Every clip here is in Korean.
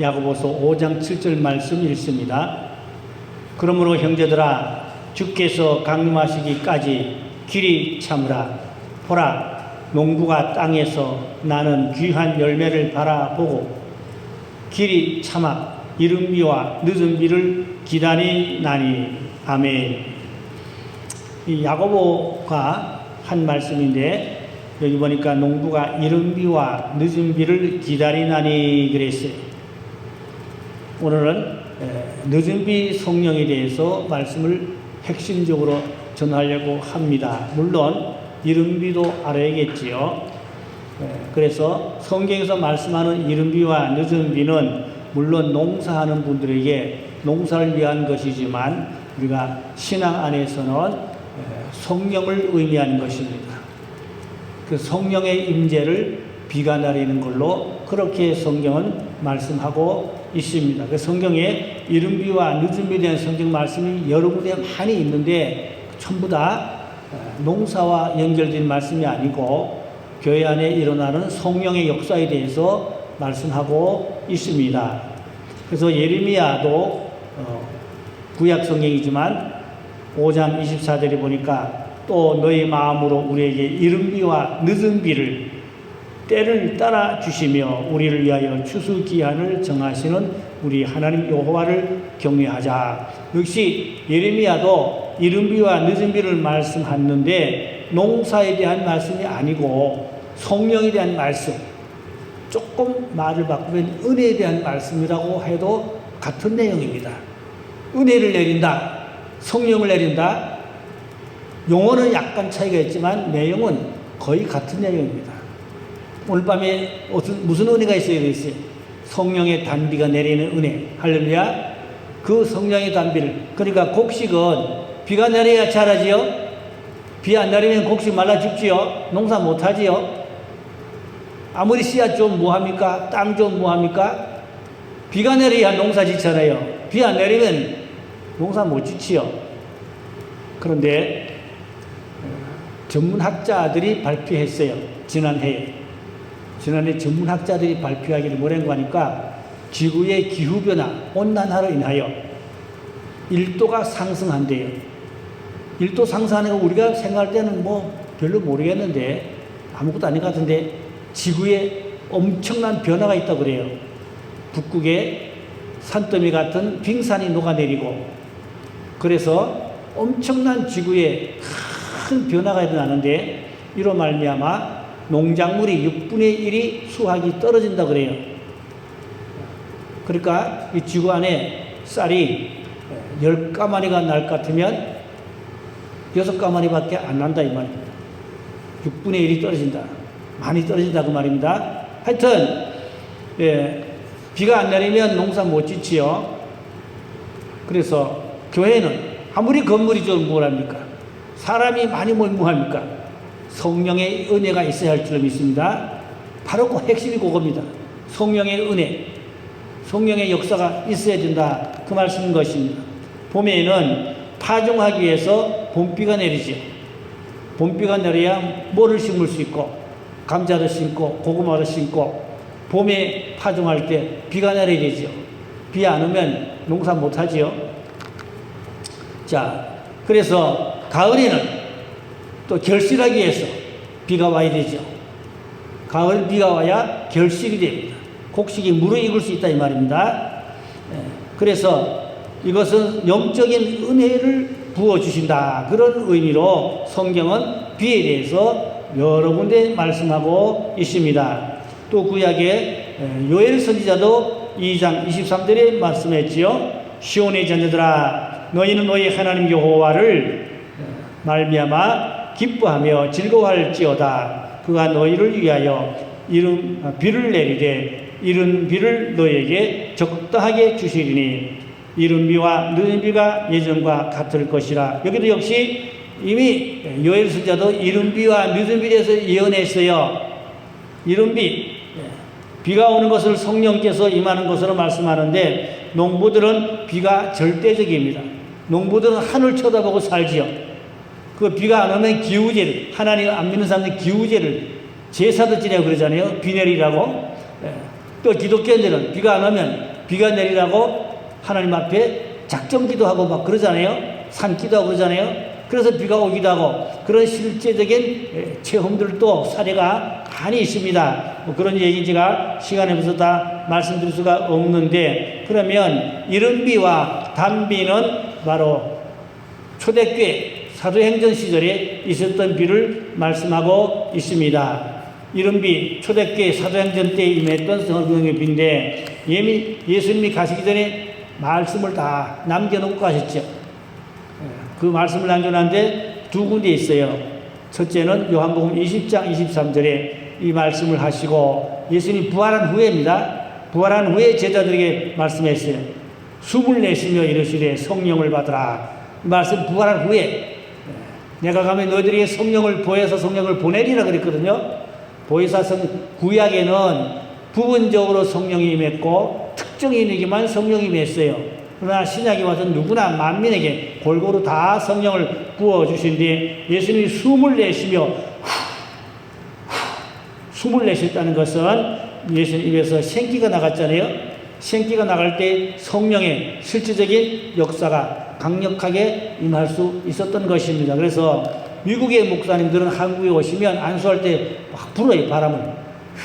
야고보서 5장 7절 말씀 읽습니다. 그러므로 형제들아 주께서 강림하시기까지 길이 참으라. 보라 농부가 땅에서 나는 귀한 열매를 바라보고 길이 참아 이른 비와 늦은 비를 기다리나니. 아멘. 이 야고보가 한 말씀인데 여기 보니까 농부가 이른 비와 늦은 비를 기다리나니 그랬어요. 오늘은 늦은 비 성령에 대해서 말씀을 핵심적으로 전하려고 합니다. 물론 이른 비도 알아야겠지요. 그래서 성경에서 말씀하는 이른 비와 늦은 비는 물론 농사하는 분들에게 농사를 위한 것이지만 우리가 신앙 안에서는 성령을 의미하는 것입니다. 그 성령의 임재를 비가 내리는 걸로 그렇게 성경은 말씀하고 있습니다. 그 성경에 이른 비와 늦은 비에 대한 성경 말씀이 여러 군데 많이 있는데 전부 다 농사와 연결된 말씀이 아니고 교회 안에 일어나는 성령의 역사에 대해서 말씀하고 있습니다. 그래서 예레미야도 구약 성경이지만 5장 24절에 보니까 또 너희 마음으로 우리에게 이른 비와 늦은 비를 때를 따라 주시며 우리를 위하여 추수기한을 정하시는 우리 하나님 여호와를 경외하자. 역시 예레미야도 이른 비와 늦은 비를 말씀하는데 농사에 대한 말씀이 아니고 성령에 대한 말씀, 조금 말을 바꾸면 은혜에 대한 말씀이라고 해도 같은 내용입니다. 은혜를 내린다, 성령을 내린다. 용어는 약간 차이가 있지만 내용은 거의 같은 내용입니다. 오늘 밤에 무슨 은혜가 있어야 되겠어요? 성령의 단비가 내리는 은혜. 할렐루야. 그 성령의 단비를, 그러니까 곡식은 비가 내려야 자라지요. 비 안 내리면 곡식 말라 죽지요. 농사 못하지요. 아무리 씨앗 좀 뭐합니까? 땅 좀 뭐합니까? 비가 내려야 농사 짓잖아요. 비 안 내리면 농사 못 짓지요. 그런데 전문학자들이 발표했어요. 지난해 전문학자들이 발표하기를 뭐라고 하니까 지구의 기후변화, 온난화로 인하여 1도가 상승한대요. 1도 상승하는 거 우리가 생각할 때는 뭐 별로 모르겠는데 아무것도 아닌 것 같은데 지구에 엄청난 변화가 있다고 그래요. 북극에 산더미 같은 빙산이 녹아내리고 그래서 엄청난 지구에 큰 변화가 일어나는데 이로 말미암아 농작물이 6분의 1이 수확이 떨어진다 그래요. 그러니까 이 지구 안에 쌀이 10가마니가 날 것 같으면 6가마니밖에 안 난다 이 말입니다. 6분의 1이 떨어진다. 많이 떨어진다 그 말입니다. 하여튼 비가 안 내리면 농사 못 짓지요. 그래서 교회는 아무리 건물이 좀 뭐랍니까? 사람이 많이 모이면 뭐합니까? 성령의 은혜가 있어야 할 줄 믿습니다. 바로 그 핵심이 그겁니다. 성령의 은혜, 성령의 역사가 있어야 된다. 그 말씀인 것입니다. 봄에는 파종하기 위해서 봄비가 내리죠. 봄비가 내려야 뭐를 심을 수 있고 감자도 심고 고구마도 심고 봄에 파종할 때 비가 내려야 되죠. 비 안 오면 농사 못하지요. 자, 그래서 가을에는 또 결실하기 위해서 비가 와야 되죠. 가을 비가 와야 결실이 됩니다. 곡식이 무르익을 수 있다 이 말입니다. 그래서 이것은 영적인 은혜를 부어주신다. 그런 의미로 성경은 비에 대해서 여러 군데 말씀하고 있습니다. 또 구약의 요엘 선지자도 2장 23절에 말씀했지요. 시온의 자녀들아 너희는 너희 하나님 여호와를 말미암아 기뻐하며 즐거워할지어다. 그가 너희를 위하여 이른 비를 내리되 이른 비를 너희에게 적당하게 주시리니 이른 비와 늦은 비가 예전과 같을 것이라. 여기도 역시 이미 요엘 선지자도 이른 비와 늦은 비에 대해서 예언했어요. 이른 비, 비가 오는 것을 성령께서 임하는 것으로 말씀하는데 농부들은 비가 절대적입니다. 농부들은 하늘 쳐다보고 살지요. 그 비가 안 오면 기우제를, 하나님 안 믿는 사람들 기우제를 제사도 지내고 그러잖아요. 비 내리라고. 또 기독교인들은 비가 안 오면 비가 내리라고 하나님 앞에 작정기도 하고 막 그러잖아요. 산기도 하고 그러잖아요. 그래서 비가 오기도 하고 그런 실제적인 체험들도 사례가 많이 있습니다. 뭐 그런 얘기 제가 시간에 비해서 다 말씀드릴 수가 없는데, 그러면 이른비와 단비는 바로 초대교회 사도행전 시절에 있었던 비를 말씀하고 있습니다. 이른비 초대교회 사도행전 때 임했던 성령의 비인데, 예수님이 가시기 전에 말씀을 다 남겨놓고 가셨죠. 그 말씀을 남겨놨는데 두 군데 있어요. 첫째는 요한복음 20장 23절에 이 말씀을 하시고, 예수님이 부활한 후에입니다. 부활한 후에 제자들에게 말씀했어요. 숨을 내쉬며 이르시되 성령을 받으라. 이 말씀 부활한 후에, 내가 가면 너희들에게 성령을 보혜사 성령을 보내리라 그랬거든요. 보혜사 구약에는 부분적으로 성령이 임했고 특정인에게만 성령이 임했어요. 그러나 신약에 와서 누구나 만민에게 골고루 다 성령을 부어주신데, 예수님이 숨을 내쉬며 숨을 내셨다는 것은 예수님 입에서 생기가 나갔잖아요. 생기가 나갈 때 성령의 실질적인 역사가 강력하게 임할 수 있었던 것입니다. 그래서 미국의 목사님들은 한국에 오시면 안수할 때 막 불어요. 바람을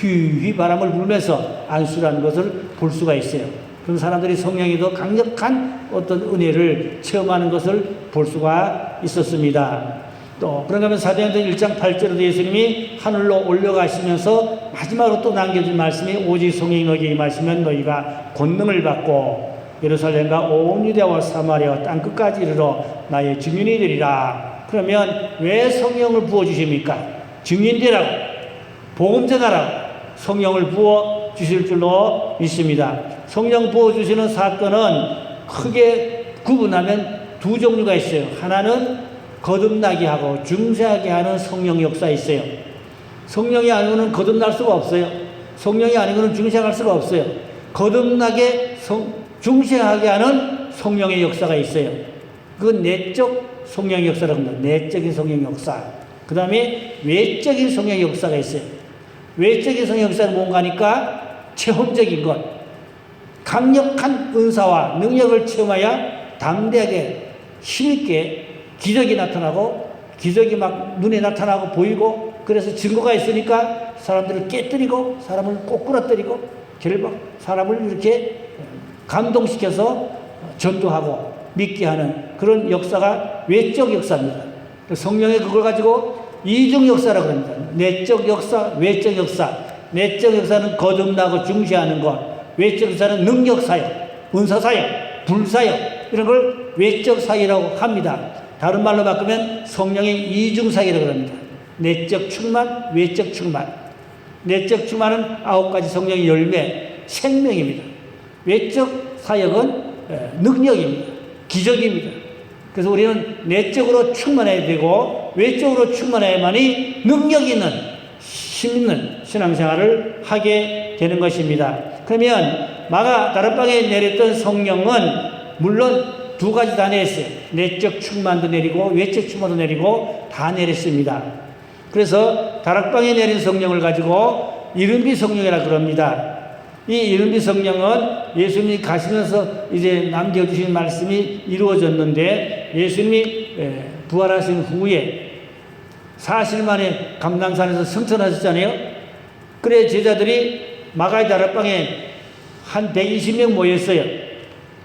휘휘 바람을 불면서 안수라는 것을 볼 수가 있어요. 그런 사람들이 성령이 더 강력한 어떤 은혜를 체험하는 것을 볼 수가 있었습니다. 또 그런가 하면 사도행전 1장 8절에도 예수님이 하늘로 올려가시면서 마지막으로 또 남겨준 말씀이 오직 성령이 너희에게 임하시면 너희가 권능을 받고 예루살렘과 온 유대와 사마리아와 땅끝까지 이르러 나의 증인이 되리라. 그러면 왜 성령을 부어주십니까? 증인되라고, 복음 전하라고 성령을 부어주실 줄로 믿습니다. 성령 부어주시는 사건은 크게 구분하면 두 종류가 있어요. 하나는 거듭나게 하고 중세하게 하는 성령 역사 있어요. 성령이 아니고는 거듭날 수가 없어요. 성령이 아니고는 중세할 수가 없어요. 거듭나게 중세하게 하는 성령의 역사가 있어요. 그건 내적 성령의 역사라고 합니다. 내적인 성령 역사. 그 다음에 외적인 성령 역사가 있어요. 외적인 성령 역사는 뭔가 하니까 체험적인 것, 강력한 은사와 능력을 체험하여 담대하게 힘있게 기적이 나타나고, 기적이 막 눈에 나타나고 보이고, 그래서 증거가 있으니까 사람들을 깨뜨리고 사람을 꼬꾸라뜨리고 사람을 이렇게 감동시켜서 전도하고 믿게 하는 그런 역사가 외적 역사입니다. 성령의 그걸 가지고 이중 역사라고 합니다. 내적 역사, 외적 역사. 내적 역사는 거듭나고 중시하는 것, 외적 역사는 능력 사역, 은사 사역, 불사역, 이런 걸 외적 사역이라고 합니다. 다른 말로 바꾸면 성령의 이중 사역이라고 합니다. 내적 충만, 외적 충만. 내적 충만은 9가지 성령의 열매, 생명입니다. 외적 사역은 능력입니다. 기적입니다. 그래서 우리는 내적으로 충만해야 되고 외적으로 충만해야만이 능력 있는, 힘 있는 신앙생활을 하게 되는 것입니다. 그러면 마가 다락방에 내렸던 성령은 물론 두 가지 다 내렸어요. 내적 충만도 내리고 외적 충만도 내리고 다 내렸습니다. 그래서 다락방에 내린 성령을 가지고 이른비 성령이라 그럽니다. 이 이른비 성령은 예수님이 가시면서 이제 남겨주신 말씀이 이루어졌는데, 예수님이 부활하신 후에 사실 만에 감람산에서 승천하셨잖아요. 그래 제자들이 마가의 다락방에 한 120명 모였어요.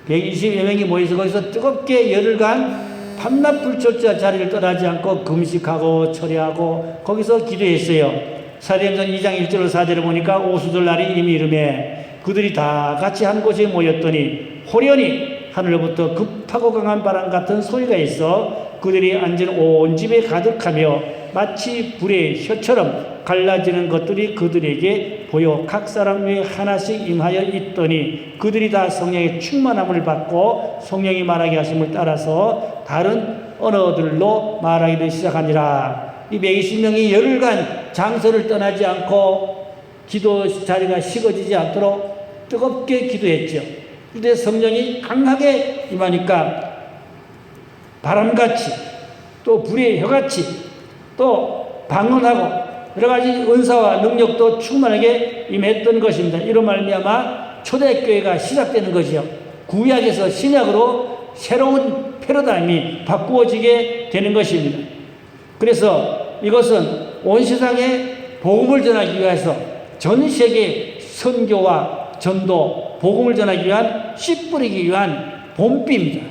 120여 명이 모여서 거기서 뜨겁게 열흘간 밤낮 불철자 자리를 떠나지 않고 금식하고 철야하고 거기서 기도했어요. 사도행전 2장 1절 4절을 보니까 오수절 날이 이미 이르매 그들이 다 같이 한 곳에 모였더니 호련히 하늘로부터 급하고 강한 바람 같은 소리가 있어 그들이 앉은 온 집에 가득하며 마치 불의 혀처럼 갈라지는 것들이 그들에게 보여 각 사람 위에 하나씩 임하여 있더니 그들이 다 성령의 충만함을 받고 성령이 말하게 하심을 따라서 다른 언어들로 말하기를 시작하니라. 이 120명이 열흘간 장소를 떠나지 않고 기도 자리가 식어지지 않도록 뜨겁게 기도했죠. 그런데 성령이 강하게 임하니까 바람같이 또 불의 혀같이 또 방언하고 여러 가지 은사와 능력도 충만하게 임했던 것입니다. 이로 말미암아 초대교회가 시작되는 것이요. 구약에서 신약으로 새로운 패러다임이 바꾸어지게 되는 것입니다. 그래서 이것은 온 세상에 복음을 전하기 위해서 전 세계 선교와 전도, 복음을 전하기 위한 씨 뿌리기 위한 봄비입니다.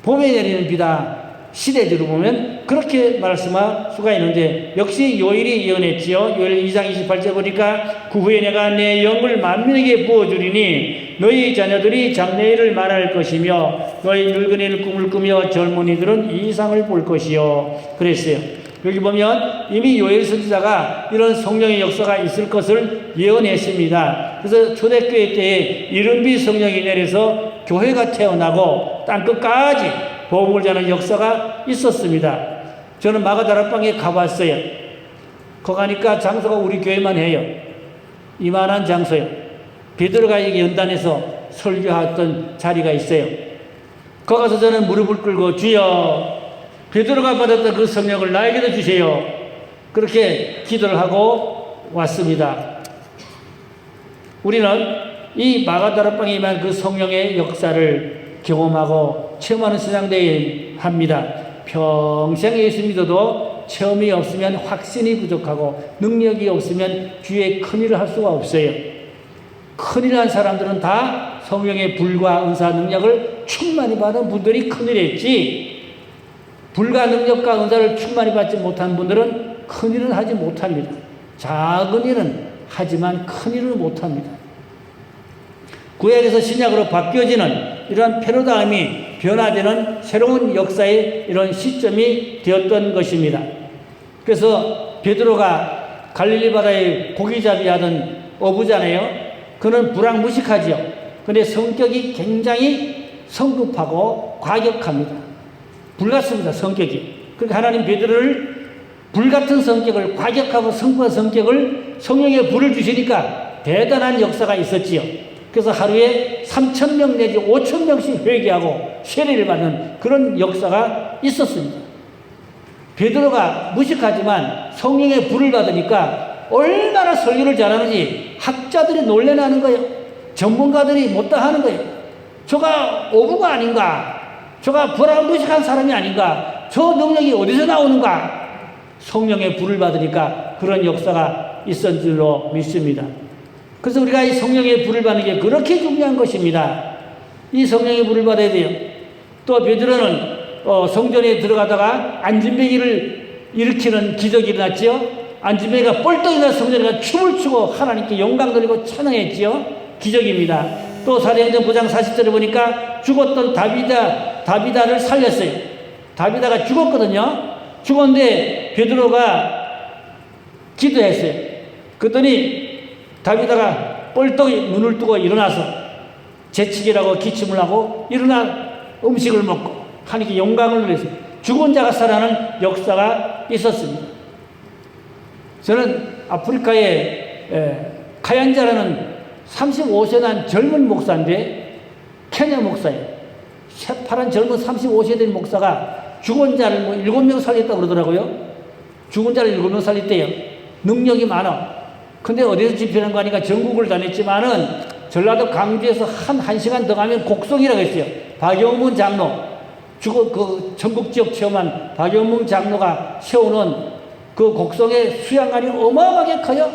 봄에 내리는 비다. 시대적으로 보면 그렇게 말씀할 수가 있는데 역시 요엘이 예언했지요. 요엘 2장 28절 보니까 그 후에 내가 내 영을 만민에게 부어주리니 너희 자녀들이 장래일을 말할 것이며 너희 늙은이는 꿈을 꾸며 젊은이들은 이상을 볼 것이요. 그랬어요. 여기 보면 이미 요엘 선지자가 이런 성령의 역사가 있을 것을 예언했습니다. 그래서 초대교회 때에 이른비 성령이 내려서 교회가 태어나고 땅끝까지 복음을 전하는 역사가 있었습니다. 저는 마가다락방에 가봤어요. 거 가니까 장소가 우리 교회만 해요. 이만한 장소요. 베드로가 여기 연단에서 설교했던 자리가 있어요. 거 가서 저는 무릎을 꿇고 주여 베드로가 받았던 그 성령을 나에게도 주세요. 그렇게 기도를 하고 왔습니다. 우리는 이 마가다락방에 임한 그 성령의 역사를 경험하고 체험하는 신앙대회 합니다. 평생 예수 믿어도 체험이 없으면 확신이 부족하고 능력이 없으면 주의 큰일을 할 수가 없어요. 큰일 한 사람들은 다 성령의 불과 은사 능력을 충만히 받은 분들이 큰일 했지, 불과 능력과 은사를 충만히 받지 못한 분들은 큰일은 하지 못합니다. 작은 일은 하지만 큰일은 못합니다. 구약에서 신약으로 바뀌어지는 이러한 패러다임이 변화되는 새로운 역사의 이런 시점이 되었던 것입니다. 그래서 베드로가 갈릴리 바다에 고기잡이 하던 어부잖아요. 그는 불황무식하지요. 그런데 성격이 굉장히 성급하고 과격합니다. 불같습니다, 성격이. 그러니까 하나님 베드로를 불같은 성격을, 과격하고 성급한 성격을 성령의 불을 주시니까 대단한 역사가 있었지요. 그래서 하루에 3,000명 내지 5,000명씩 회개하고 세례를 받는 그런 역사가 있었습니다. 베드로가 무식하지만 성령의 불을 받으니까 얼마나 설교를 잘하는지 학자들이 놀래나는 거예요. 전문가들이 못다 하는 거예요. 저가 어부가 아닌가? 저가 불황무식한 사람이 아닌가? 저 능력이 어디서 나오는가? 성령의 불을 받으니까 그런 역사가 있었던 줄로 믿습니다. 그래서 우리가 이 성령의 불을 받는 게 그렇게 중요한 것입니다. 이 성령의 불을 받아야 돼요. 또 베드로는 성전에 들어가다가 안진뱅이를 일으키는 기적이 일어났지요. 안진뱅이가 뻘떡 일어나 성전에 춤을 추고 하나님께 영광 돌리고 찬양했지요. 기적입니다. 또 사도행전 9장 40절에 보니까 죽었던 다비다를 살렸어요. 다비다가 죽었거든요. 죽었는데 베드로가 기도했어요. 그랬더니 다비다가 뻘떡 눈을 뜨고 일어나서 재치기라고 기침을 하고 일어나 음식을 먹고 하나님께 영광을 누렸어요. 죽은 자가 살아나는 역사가 있었습니다. 저는 아프리카에 카얀자라는 35세 난 젊은 목사인데 케냐 목사예요. 새파란 젊은 35세 된 목사가 죽은 자를 7명 살렸다고 그러더라고요. 죽은 자를 7명 살렸대요. 능력이 많아. 근데 어디서 집회하는 거 하니까 전국을 다녔지만은 전라도 강주에서 한 시간 더 가면 곡성이라고 했어요. 박영문 장로, 그 전국 지역 체험한 박영문 장로가 세우는 그 곡성의 수양관이 어마어마하게 커요.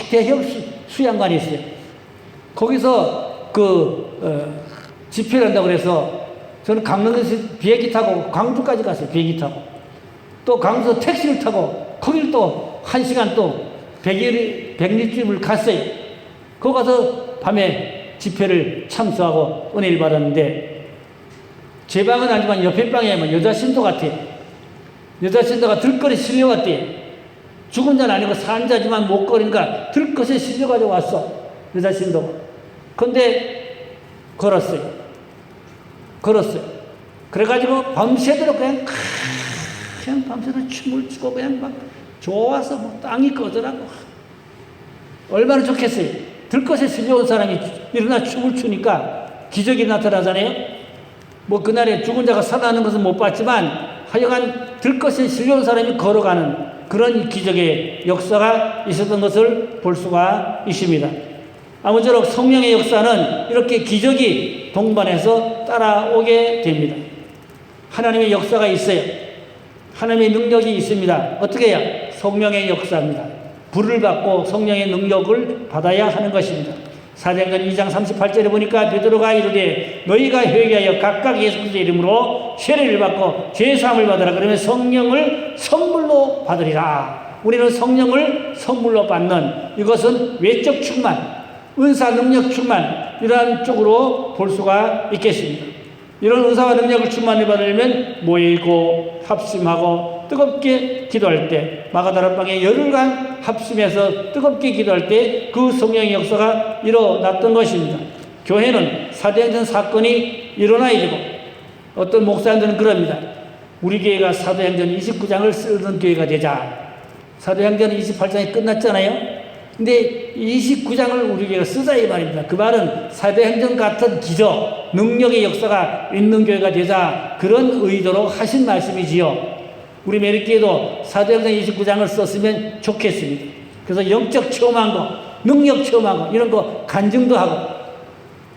대형 수양관이 있어요. 거기서 집회를 한다고 그래서 저는 강릉에서 비행기 타고 광주까지 갔어요. 비행기 타고. 또 강주에서 택시를 타고 거기를 또 1시간 또 백리집을 갔어요. 거기 가서 밤에 집회를 참석하고 은혜를 받았는데 제 방은 아니지만 옆에 방에 여자 신도 같아요. 여자 신도가 들것에 실려왔대요. 죽은 자는 아니고 산 자지만 못 걸으니까 들것에 실려가지고 왔어. 여자 신도가. 근데 걸었어요. 그래가지고 밤새도록 그냥 밤새도록 춤을 추고 그냥 막 좋아서 뭐 땅이 꺼져라고. 얼마나 좋겠어요. 들것에 실려온 사람이 일어나 춤을 추니까 기적이 나타나잖아요. 뭐 그날에 죽은 자가 살아나는 것은 못 봤지만 하여간 들것에 실려온 사람이 걸어가는 그런 기적의 역사가 있었던 것을 볼 수가 있습니다. 아무쪼록 성령의 역사는 이렇게 기적이 동반해서 따라오게 됩니다. 하나님의 역사가 있어요. 하나님의 능력이 있습니다. 어떻게 해야? 성령의 역사입니다. 불을 받고 성령의 능력을 받아야 하는 것입니다. 사도행전 2장 38절에 보니까 베드로가 이르되 너희가 회개하여 각각 예수 그리스도의 이름으로 세례를 받고 죄사함을 받으라. 그러면 성령을 선물로 받으리라. 우리는 성령을 선물로 받는, 이것은 외적 충만, 은사 능력 충만, 이러한 쪽으로 볼 수가 있겠습니다. 이런 은사와 능력을 충만히 받으려면 모이고 합심하고 뜨겁게 기도할 때, 마가다락방에 열흘간 합심해서 뜨겁게 기도할 때 그 성령의 역사가 일어났던 것입니다. 교회는 사도행전 사건이 일어나야 되고, 어떤 목사님들은 그럽니다. 우리 교회가 사도행전 29장을 쓰던 교회가 되자. 사도행전 28장이 끝났잖아요. 근데 29장을 우리 교회가 쓰자 이 말입니다. 그 말은 사도행전 같은 기적, 능력의 역사가 있는 교회가 되자, 그런 의도로 하신 말씀이지요. 우리 메리교회도 사도행전 29장을 썼으면 좋겠습니다. 그래서 영적 체험한 거, 능력 체험한 거, 이런 거 간증도 하고,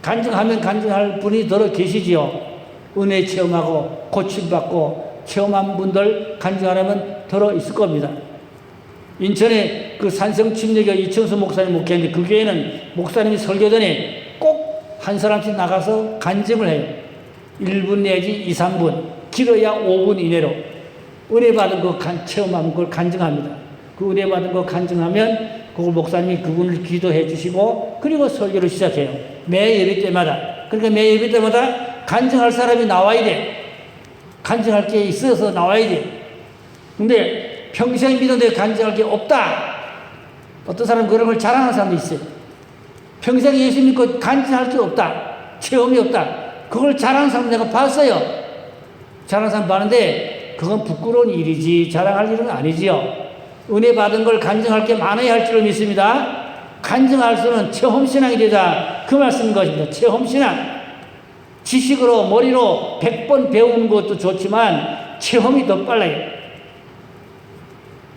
간증하면 간증할 분이 더러 계시지요. 은혜 체험하고 고침받고 체험한 분들 간증하려면 더러 있을 겁니다. 인천에 그 산성침례교 이천수 목사님 목회인데, 그 교회는 목사님이 설교 전에 꼭 한 사람씩 나가서 간증을 해요. 1분 내지 2, 3분, 길어야 5분 이내로 은혜 받은 거 체험한 걸 간증합니다. 그 은혜 받은 거 간증하면 그걸 목사님이 그분을 기도해 주시고, 그리고 설교를 시작해요. 매 예배 때마다. 그러니까 매 예배 때마다 간증할 사람이 나와야 돼. 간증할 게 있어서 나와야 돼. 근데 평생 믿었는데 간증할 게 없다. 어떤 사람은 그런 걸 자랑하는 사람도 있어요. 평생 예수 믿고 간증할 게 없다. 체험이 없다. 그걸 자랑하는 사람 내가 봤어요. 자랑하는 사람 봤는데 그건 부끄러운 일이지 자랑할 일은 아니지요. 은혜 받은 걸 간증할 게 많아야 할 줄을 믿습니다. 간증할 수는 체험신앙이 되자, 그 말씀인 것입니다. 체험신앙. 지식으로 머리로 100번 배우는 것도 좋지만 체험이 더 빨라요.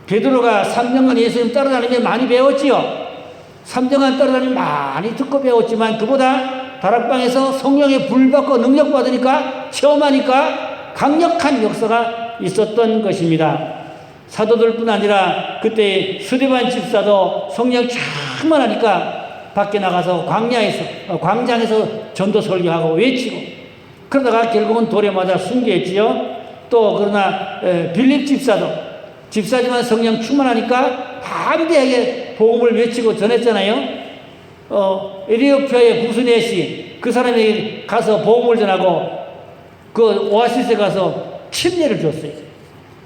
베드로가 3년간 예수님 따라다니며 많이 배웠지요. 3년간 따라다니며 많이 듣고 배웠지만 그보다 다락방에서 성령의 불 받고 능력 받으니까, 체험하니까 강력한 역사가 있었던 것입니다. 사도들뿐 아니라 그때 스데반 집사도 성령 충만하니까 밖에 나가서 광장에서 전도 설교하고 외치고, 그러다가 결국은 돌에 맞아 순교했지요. 또 그러나 빌립 집사도 집사지만 성령 충만하니까 담대하게 복음을 외치고 전했잖아요. 에티오피아의 부스넷이 그 사람에게 가서 복음을 전하고 그 오아시스에 가서 침례를 줬어요.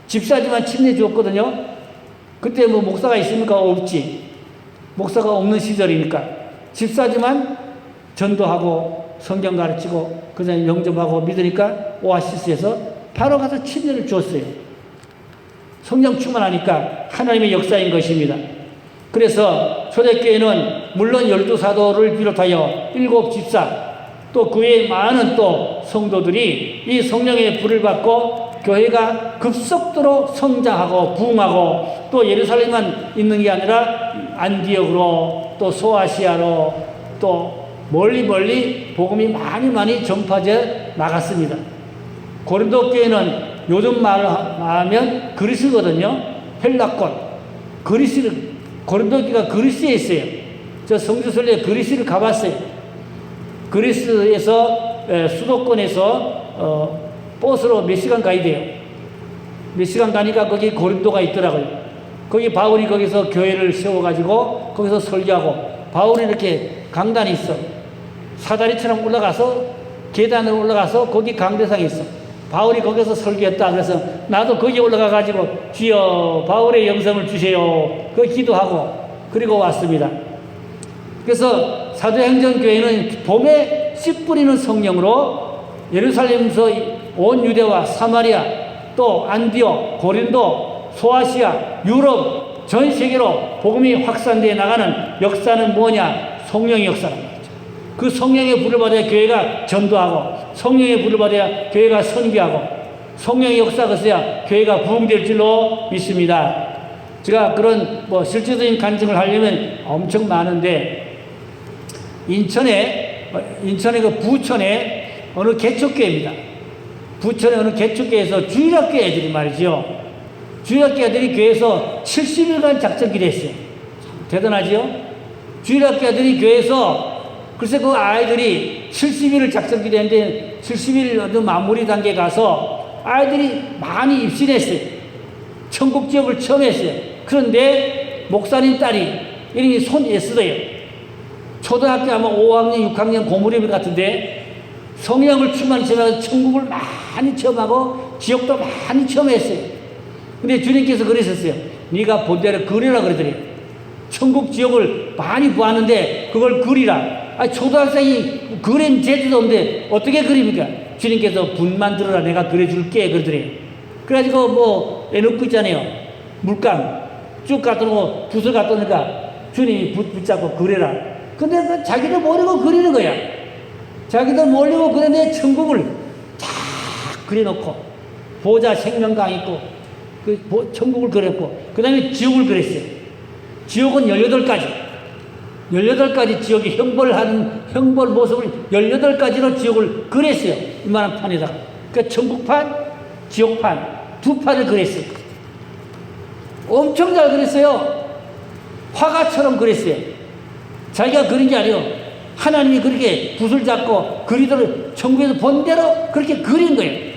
집사지만 침례 줬거든요. 그때 뭐 목사가 있습니까? 없지. 목사가 없는 시절이니까. 집사지만 전도하고 성경 가르치고 그다음에 영접하고 믿으니까 오아시스에서 바로 가서 침례를 줬어요. 성령 충만하니까 하나님의 역사인 것입니다. 그래서 초대교회는 물론 12사도를 비롯하여 7 집사, 또 그 외에 많은 또 성도들이 이 성령의 불을 받고 교회가 급속도로 성장하고 부흥하고, 또 예루살렘만 있는 게 아니라 안디옥으로 또 소아시아로 또 멀리 복음이 많이 전파돼 나갔습니다. 고린도 교회는 요즘 말을 하면 그리스거든요. 헬라권. 고린도 교회가 그리스에 있어요. 저 성주설에 그리스를 가봤어요. 그리스에서 수도권에서 버스로 몇 시간 가야 돼요. 몇 시간 가니까 거기 고린도가 있더라고요. 거기 바울이 거기서 교회를 세워가지고 거기서 설교하고, 바울이 이렇게 강단이 있어. 사다리처럼 올라가서 계단으로 올라가서 거기 강대상이 있어. 바울이 거기서 설교했다. 그래서 나도 거기 올라가가지고 주여 바울의 영성을 주세요. 그 기도하고 그리고 왔습니다. 그래서 사도행전 교회는 봄에 씨 뿌리는 성령으로 예루살렘에서 온 유대와 사마리아, 또 안디옥, 고린도, 소아시아, 유럽 전 세계로 복음이 확산되어 나가는 역사는 뭐냐? 성령의 역사란 말이죠. 그 성령의 불을 받아야 교회가 전도하고, 성령의 불을 받아야 교회가 선교하고, 성령의 역사가 있어야 교회가 부흥될 줄로 믿습니다. 제가 그런 실제적인 간증을 하려면 엄청 많은데, 인천의 그 부천의 어느 개척교회입니다. 부천의 어느 개척교회에서 주일학교 애들이 말이죠. 주일학교 애들이 교회에서 70일간 작전기를 했어요. 대단하지요? 주일학교 애들이 교회에서 글쎄 그 아이들이 70일을 작전기를 했는데 70일 마무리 단계에 가서 아이들이 많이 입신했어요. 천국 지역을 처음 했어요. 그런데 목사님 딸이 이름이 손예스더예요. 초등학교 아마 5학년, 6학년 고무래비 같은데 성령을 충만시켜서 천국을 많이 체험하고 지옥도 많이 체험했어요. 근데 주님께서 그러셨어요. 네가 본대로 그리라 그러더래요. 천국 지옥을 많이 보았는데 그걸 그리라. 초등학생이 그림 재주도 없는데 어떻게 그립니까? 주님께서 붓만 들어라 내가 그려줄게 그러더래요. 그래가지고 뭐 해놓고 있잖아요. 물감 쭉 갖다 놓고 붓을 갖다 놓으니까 주님이 붓 붙잡고 그려라. 근데 그 자기도 모르고 그리는 거야. 자기도 모르고 그런데 천국을 쫙 그려놓고 보좌 생명강 있고 그 천국을 그렸고 그 다음에 지옥을 그렸어요. 지옥은 18가지 지옥이 형벌 모습을 18가지로 지옥을 그렸어요. 이만한 판에다가. 그러니까 천국판, 지옥판 두 판을 그렸어요. 엄청 잘 그렸어요. 화가처럼 그렸어요. 자기가 그린 게 아니에요. 하나님이 그렇게 붓을 잡고 그리도록 천국에서 본 대로 그렇게 그린 거예요.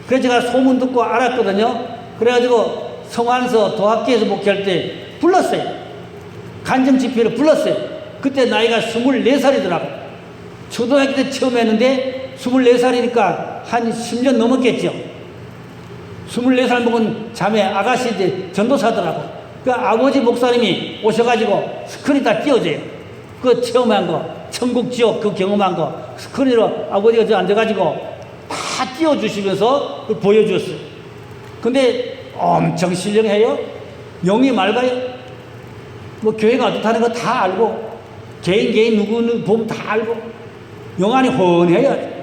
그래서 제가 소문 듣고 알았거든요. 그래가지고 성안서 도학교에서 목회할 때 불렀어요. 간증 집회를 불렀어요. 그때 나이가 24살이더라고. 초등학교 때 처음 했는데 24살이니까 한 10년 넘었겠죠. 24살 먹은 자매 아가씨들 전도사더라고. 그 아버지 목사님이 오셔가지고 스크린 다 띄워줘요. 그 체험한 거, 천국 지옥 그 경험한 거 스크린으로 아버지가 저 앉아가지고 다 띄워주시면서 보여주었어요. 근데 엄청 신령해요. 영이 맑아요. 뭐 교회가 어떻다는 거 다 알고 개인 누구는 보면 다 알고 영안이 훤해요.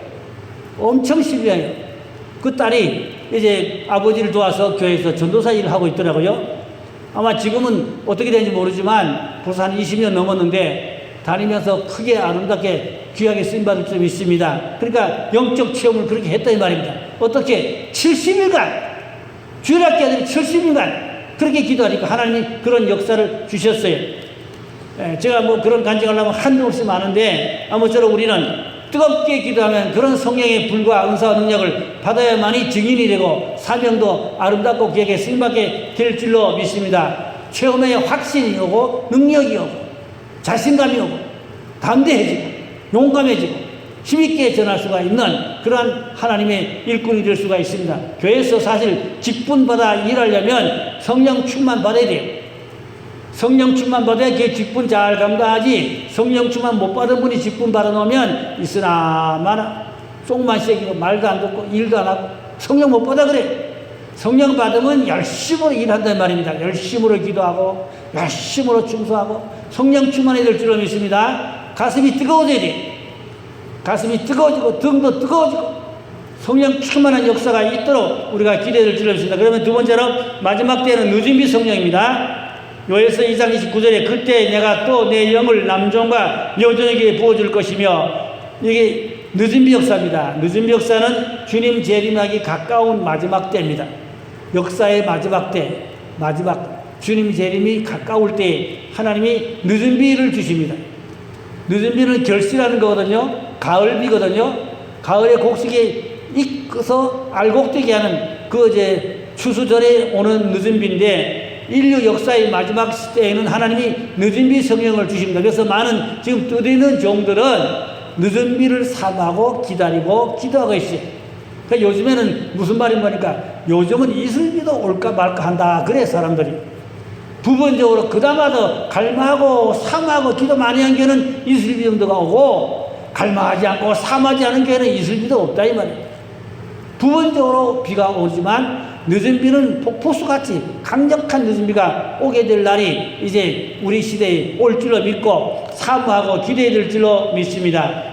엄청 신령해요. 그 딸이 이제 아버지를 도와서 교회에서 전도사 일을 하고 있더라고요. 아마 지금은 어떻게 되는지 모르지만 벌써 한 20년 넘었는데 다니면서 크게 아름답게 귀하게 쓰임받을 점 있습니다. 그러니까 영적 체험을 그렇게 했다 이 말입니다. 어떻게 70일간 주일학교 애들이 70일간 그렇게 기도하니까 하나님이 그런 역사를 주셨어요. 제가 뭐 그런 간증하려면 한두 없이 많은데 아무쪼록 우리는 뜨겁게 기도하면 그런 성령의 불과 은사와 능력을 받아야만이 증인이 되고 사명도 아름답고 귀하게 쓰임받게 될 줄로 믿습니다. 체험의 확신이 오고 능력이 오고 자신감이 오고 담대해지고 용감해지고 힘있게 전할 수가 있는 그러한 하나님의 일꾼이 될 수가 있습니다. 교회에서 사실 직분받아 일하려면 성령 충만 받아야 돼요. 성령 충만 받아야 그 직분 잘 감당하지. 성령 충만 못 받은 분이 직분 받아 놓으면 있으나 마나 쫑만 새기고 말도 안 듣고 일도 안 하고 성령 못 받아 그래. 성령 받으면 열심으로 일한다는 말입니다. 열심으로 기도하고 열심으로 충성하고 성령 충만해야 될 줄로 믿습니다. 가슴이 뜨거워져야 돼. 가슴이 뜨거워지고 등도 뜨거워지고 성령 충만한 역사가 있도록 우리가 기대될 줄로 믿습니다. 그러면 두 번째로 마지막 때는 늦은비 성령입니다. 요에서 2장 29절에 그때 내가 또 내 영을 남종과 여종에게 부어줄 것이며 이게 늦은비 역사입니다. 늦은비 역사는 주님 재림하기 가까운 마지막 때입니다. 역사의 마지막 때, 주님 재림이 가까울 때 하나님이 늦은비를 주십니다. 늦은비는 결실하는 거거든요. 가을비거든요. 가을에 곡식이 익어서 알곡되게 하는 그 이제 추수절에 오는 늦은비인데 인류 역사의 마지막 때에는 하나님이 늦은비 성령을 주십니다. 그래서 많은 지금 뜨리는 종들은 늦은비를 사모하고 기다리고 기도하고 있어요. 그러니까 요즘에는 무슨 말인 거니까 요즘은 이슬비도 올까 말까 한다. 그래 사람들이. 부분적으로 그나마 더 갈망하고 사모하고 기도 많이 한 교회는 이슬비 정도가 오고 갈망하지 않고 사모하지 않은 교회는 이슬비도 없다 이 말이에요. 부분적으로 비가 오지만 늦은 비는 폭포수같이 강력한 늦은 비가 오게 될 날이 이제 우리 시대에 올 줄로 믿고 사모하고 기대해야 될 줄로 믿습니다.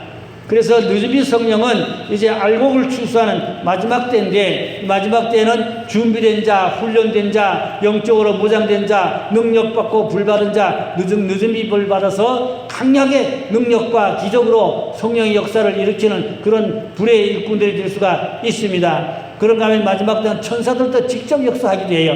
그래서 늦은 비 성령은 이제 알곡을 추수하는 마지막 때인데 마지막 때는 준비된 자, 훈련된 자, 영적으로 무장된 자, 능력받고 불받은 자, 늦은 비를 받아서 강력의 능력과 기적으로 성령의 역사를 일으키는 그런 불의 일꾼들이 될 수가 있습니다. 그런가 하면 마지막 때는 천사들도 직접 역사하기도 해요.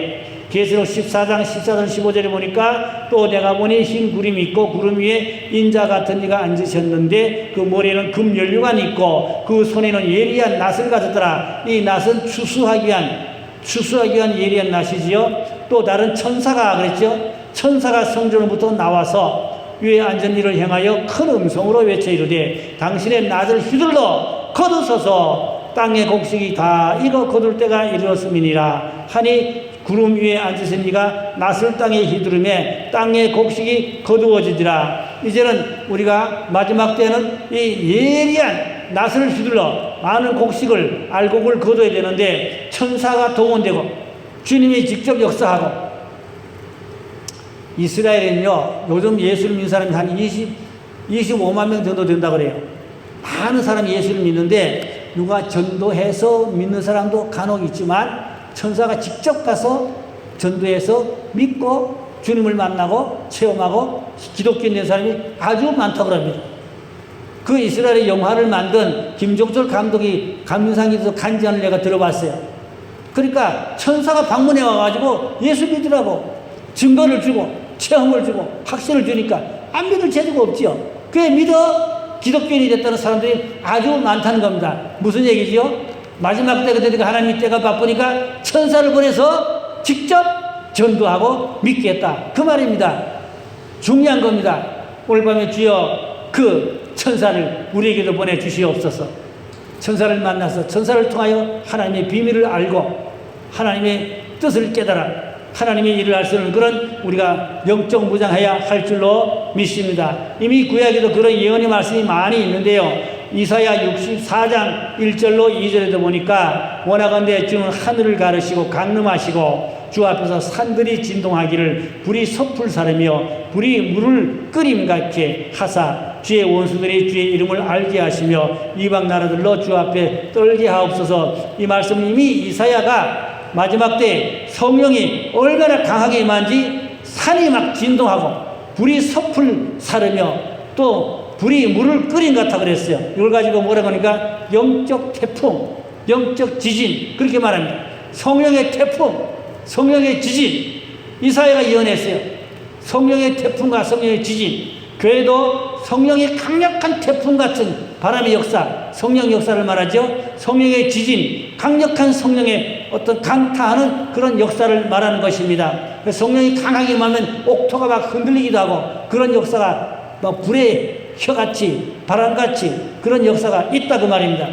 계시록 14장 14절 15절에 보니까 또 내가 보니 흰 구름이 있고 구름 위에 인자 같은 이가 앉으셨는데 그 머리에는 금 연류관이 있고 그 손에는 예리한 낫을 가졌더라. 이 낫은 추수하기 위한 예리한 낫이지요. 또 다른 천사가 그랬죠. 천사가 성전으로부터 나와서 위에 앉은 이를 향하여 큰 음성으로 외쳐 이르되 당신의 낫을 휘둘러 거두소서 땅의 곡식이 다 익어 거둘 때가 이르렀음이니라 하니 구름 위에 앉으신 이가 낫을 땅에 휘두르매 땅의 곡식이 거두어지더라. 이제는 우리가 마지막 때는 이 예리한 낫을 휘둘러 많은 곡식을 알곡을 거둬야 되는데 천사가 동원되고 주님이 직접 역사하고 이스라엘에는요 요즘 예수를 믿는 사람이 한 25만 명 정도 된다고 그래요. 많은 사람이 예수를 믿는데 누가 전도해서 믿는 사람도 간혹 있지만 천사가 직접 가서 전도해서 믿고 주님을 만나고 체험하고 기독교인 된 사람이 아주 많다고 합니다. 그 이스라엘의 영화를 만든 김종철 감독이 감리상에서 간지안을 내가 들어봤어요. 그러니까 천사가 방문해 와가지고 예수 믿으라고 증거를 주고 체험을 주고 확신을 주니까 안 믿을 재주가 없지요. 그게 믿어 기독교인이 됐다는 사람들이 아주 많다는 겁니다. 무슨 얘기지요? 마지막 때가 되니까 하나님이 때가 바쁘니까 천사를 보내서 직접 전도하고 믿게 했다. 그 말입니다. 중요한 겁니다. 오늘 밤에 주여 그 천사를 우리에게도 보내주시옵소서. 천사를 만나서 천사를 통하여 하나님의 비밀을 알고 하나님의 뜻을 깨달아 하나님의 일을 할 수 있는 그런 우리가 영적 무장해야 할 줄로 믿습니다. 이미 구약에도 그런 예언의 말씀이 많이 있는데요. 이사야 64장 1절로 2절에도 보니까 원하건대 주는 하늘을 가르시고 강림하시고 주 앞에서 산들이 진동하기를 불이 섭을 사르며 불이 물을 끓임같게 하사 주의 원수들이 주의 이름을 알게 하시며 이방 나라들로 주 앞에 떨게 하옵소서. 이 말씀은 이미 이사야가 마지막 때 성령이 얼마나 강하게 임한지 산이 막 진동하고 불이 섭을 사르며 또 불이 물을 끓인 것 같아 그랬어요. 이걸 가지고 뭐라고 하니까 영적 태풍, 영적 지진 그렇게 말합니다. 성령의 태풍, 성령의 지진 이사야가 예언했어요. 성령의 태풍과 성령의 지진 교회도 성령의 강력한 태풍 같은 바람의 역사 성령 역사를 말하죠. 성령의 지진 강력한 성령의 어떤 강타하는 그런 역사를 말하는 것입니다. 성령이 강하게 임하면 옥토가 막 흔들리기도 하고 그런 역사가 막 불의 혀같이 바람같이 그런 역사가 있다고 말입니다.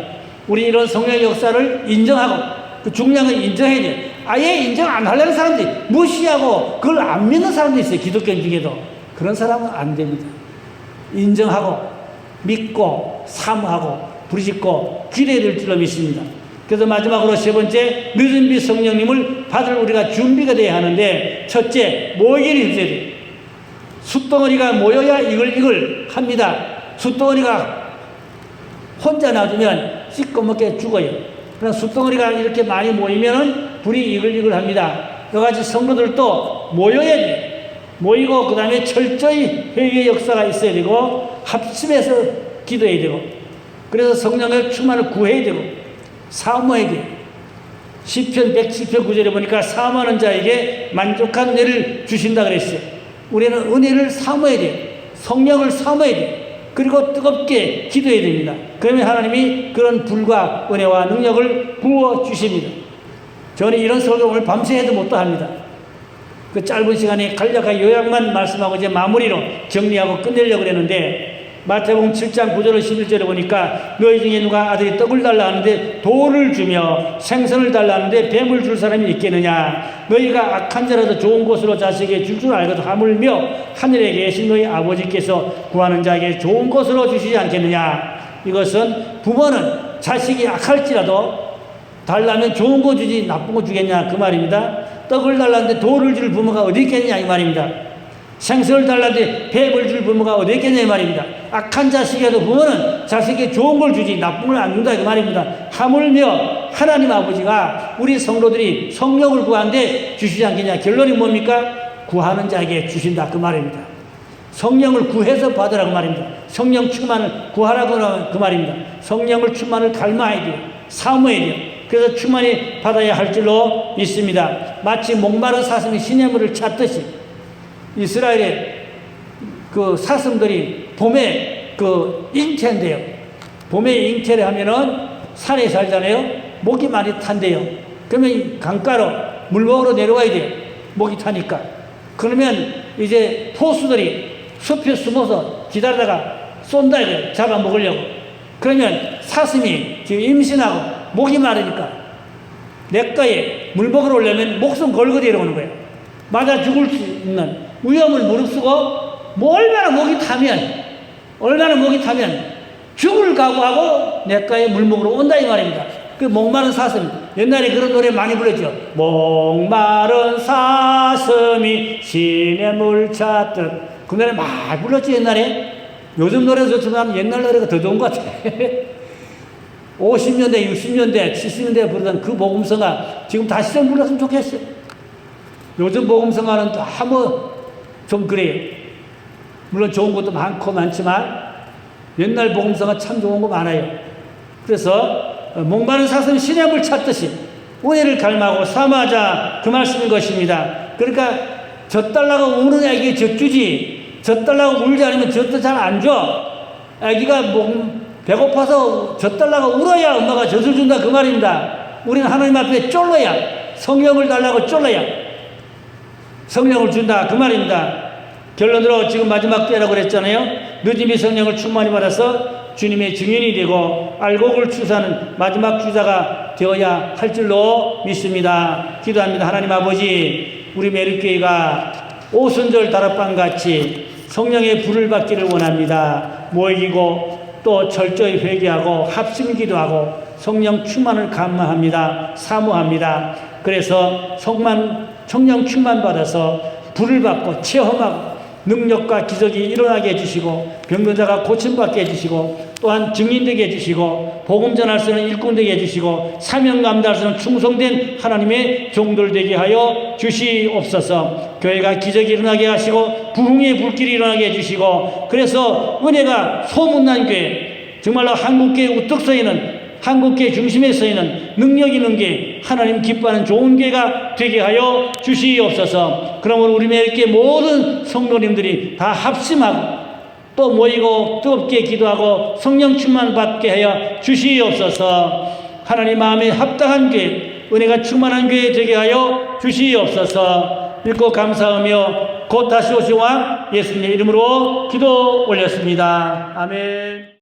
우리 이런 성령의 역사를 인정하고 그 중요한 건 인정해야 돼요. 아예 인정 안 하려는 사람들이 무시하고 그걸 안 믿는 사람도 있어요. 기독교 중에도. 그런 사람은 안 됩니다. 인정하고 믿고 사모하고 부르짖고 기대해야 될 줄로 믿습니다. 그래서 마지막으로 세 번째 늦은 비 성령님을 받을 우리가 준비가 돼야 하는데 첫째 모이기를 해줘야 돼요. 숫덩어리가 모여야 이글 합니다. 숫덩어리가 혼자 놔두면 시꺼멓게 죽어요. 그러나 숫덩어리가 이렇게 많이 모이면은 불이 이글 합니다. 여기까지 성도들도 모여야 돼요. 모이고 그 다음에 철저히 회개의 역사가 있어야 되고 합심해서 기도해야 되고 그래서 성령의 충만을 구해야 되고 사모해야 돼요. 시편 110편 9절에 보니까 사모하는 자에게 만족한 은혜를 주신다 그랬어요. 우리는 은혜를 사모해야 돼요. 성령을 사모해야 돼요. 그리고 뜨겁게 기도해야 됩니다. 그러면 하나님이 그런 불과 은혜와 능력을 부어주십니다. 저는 이런 설교 오늘 밤새 해도 못도 합니다. 그 짧은 시간에 간략하게 요약만 말씀하고 이제 마무리로 정리하고 끝내려고 그랬는데 마태복음 7장 9절 11절에 보니까 너희 중에 누가 아들이 떡을 달라 하는데 돌을 주며 생선을 달라 하는데 뱀을 줄 사람이 있겠느냐. 너희가 악한 자라도 좋은 곳으로 자식에게 줄 줄 알고도 하물며 하늘에 계신 너희 아버지께서 구하는 자에게 좋은 것으로 주시지 않겠느냐. 이것은 부모는 자식이 악할지라도 달라면 좋은 거 주지 나쁜 거 주겠냐 그 말입니다. 떡을 달라는데 돌을 줄 부모가 어디 있겠냐 이 말입니다. 생선을 달라는데 뱀을 줄 부모가 어디 있겠냐 이 말입니다. 악한 자식이라도 부모는 자식에게 좋은 걸 주지 나쁜 걸 안 준다 이 말입니다. 하물며 하나님 아버지가 우리 성도들이 성령을 구하는데 주시지 않겠냐. 결론이 뭡니까? 구하는 자에게 주신다 그 말입니다. 성령을 구해서 받으라고 말입니다. 성령 충만을 구하라고 그 말입니다. 성령을 충만을 갈망해야 돼요. 사모해야 돼요. 그래서 충만히 받아야 할 줄로 믿습니다. 마치 목마른 사슴이 시냇물을 찾듯이 이스라엘의 그 사슴들이 봄에 그 잉태인데요. 봄에 잉태를 하면은 산에 살잖아요. 목이 많이 탄대요. 그러면 강가로 물 먹으러 내려와야 돼요. 목이 타니까. 그러면 이제 포수들이 숲에 숨어서 기다리다가 쏜다 이래요. 잡아먹으려고. 그러면 사슴이 지금 임신하고 목이 마르니까 냇가에 물 먹으러 오려면 목숨 걸고 내려오는 거예요. 맞아 죽을 수 있는 위험을 무릅쓰고 얼마나 목이 타면 죽을 각오하고 냇가에 물 먹으러 온다 이 말입니다. 그 목마른 사슴, 옛날에 그런 노래 많이 불렀죠. 목마른 사슴이 시냇물 찾듯. 그 노래 많이 불렀지 옛날에. 요즘 노래도 좋지만 옛날 노래가 더 좋은 것 같아. 50년대, 60년대, 70년대에 부르던 그 복음성가 지금 다시 좀 불렀으면 좋겠어요. 요즘 복음성가는 다 좀 그래요. 물론 좋은 것도 많지만 옛날 복음성가 참 좋은 거 많아요. 그래서 목마른 사슴이 시냇물 찾듯이 은혜를 갈망하고 사모하자 그 말씀인 것입니다. 그러니까 젖달라고 우는 애기에 젖주지 젖달라고 울지 않으면 젖도 잘 안 줘. 애기가 배고파서 젖달라고 울어야 엄마가 젖을 준다 그 말입니다. 우리는 하나님 앞에 쫄러야 성령을 달라고 쫄러야 성령을 준다 그 말입니다. 결론으로 지금 마지막 때라고 그랬잖아요. 늦음이 성령을 충만히 받아서 주님의 증인이 되고 알곡을 추사하는 마지막 주자가 되어야 할 줄로 믿습니다. 기도합니다. 하나님 아버지, 우리 메리교회가 오순절 다락방같이 성령의 불을 받기를 원합니다. 모이고 또 철저히 회개하고 합심 기도하고 성령 충만을 감사합니다. 사모합니다. 그래서 성령 충만 받아서 불을 받고 체험하고 능력과 기적이 일어나게 해주시고 병든자가 고침받게 해주시고 또한 증인되게 해주시고 복음 전할 수 있는 일꾼 되게 해주시고 사명 감당할 수 있는 충성된 하나님의 종들 되게 하여 주시옵소서. 교회가 기적이 일어나게 하시고 부흥의 불길이 일어나게 해주시고 그래서 은혜가 소문난 교회 정말로 한국교회 우뚝 서 있는 한국교회 중심에 서 있는 능력 있는 교회 하나님 기뻐하는 좋은 교회가 되게 하여 주시옵소서. 그러므로 우리 교회 모든 성도님들이 다 합심하고 또 모이고 뜨겁게 기도하고 성령 충만 받게 하여 주시옵소서. 하나님 마음에 합당한 교회 은혜가 충만한 교회 되게 하여 주시옵소서. 읽고 감사하며 곧 다시 오실 왕 예수님의 이름으로 기도 올렸습니다. 아멘.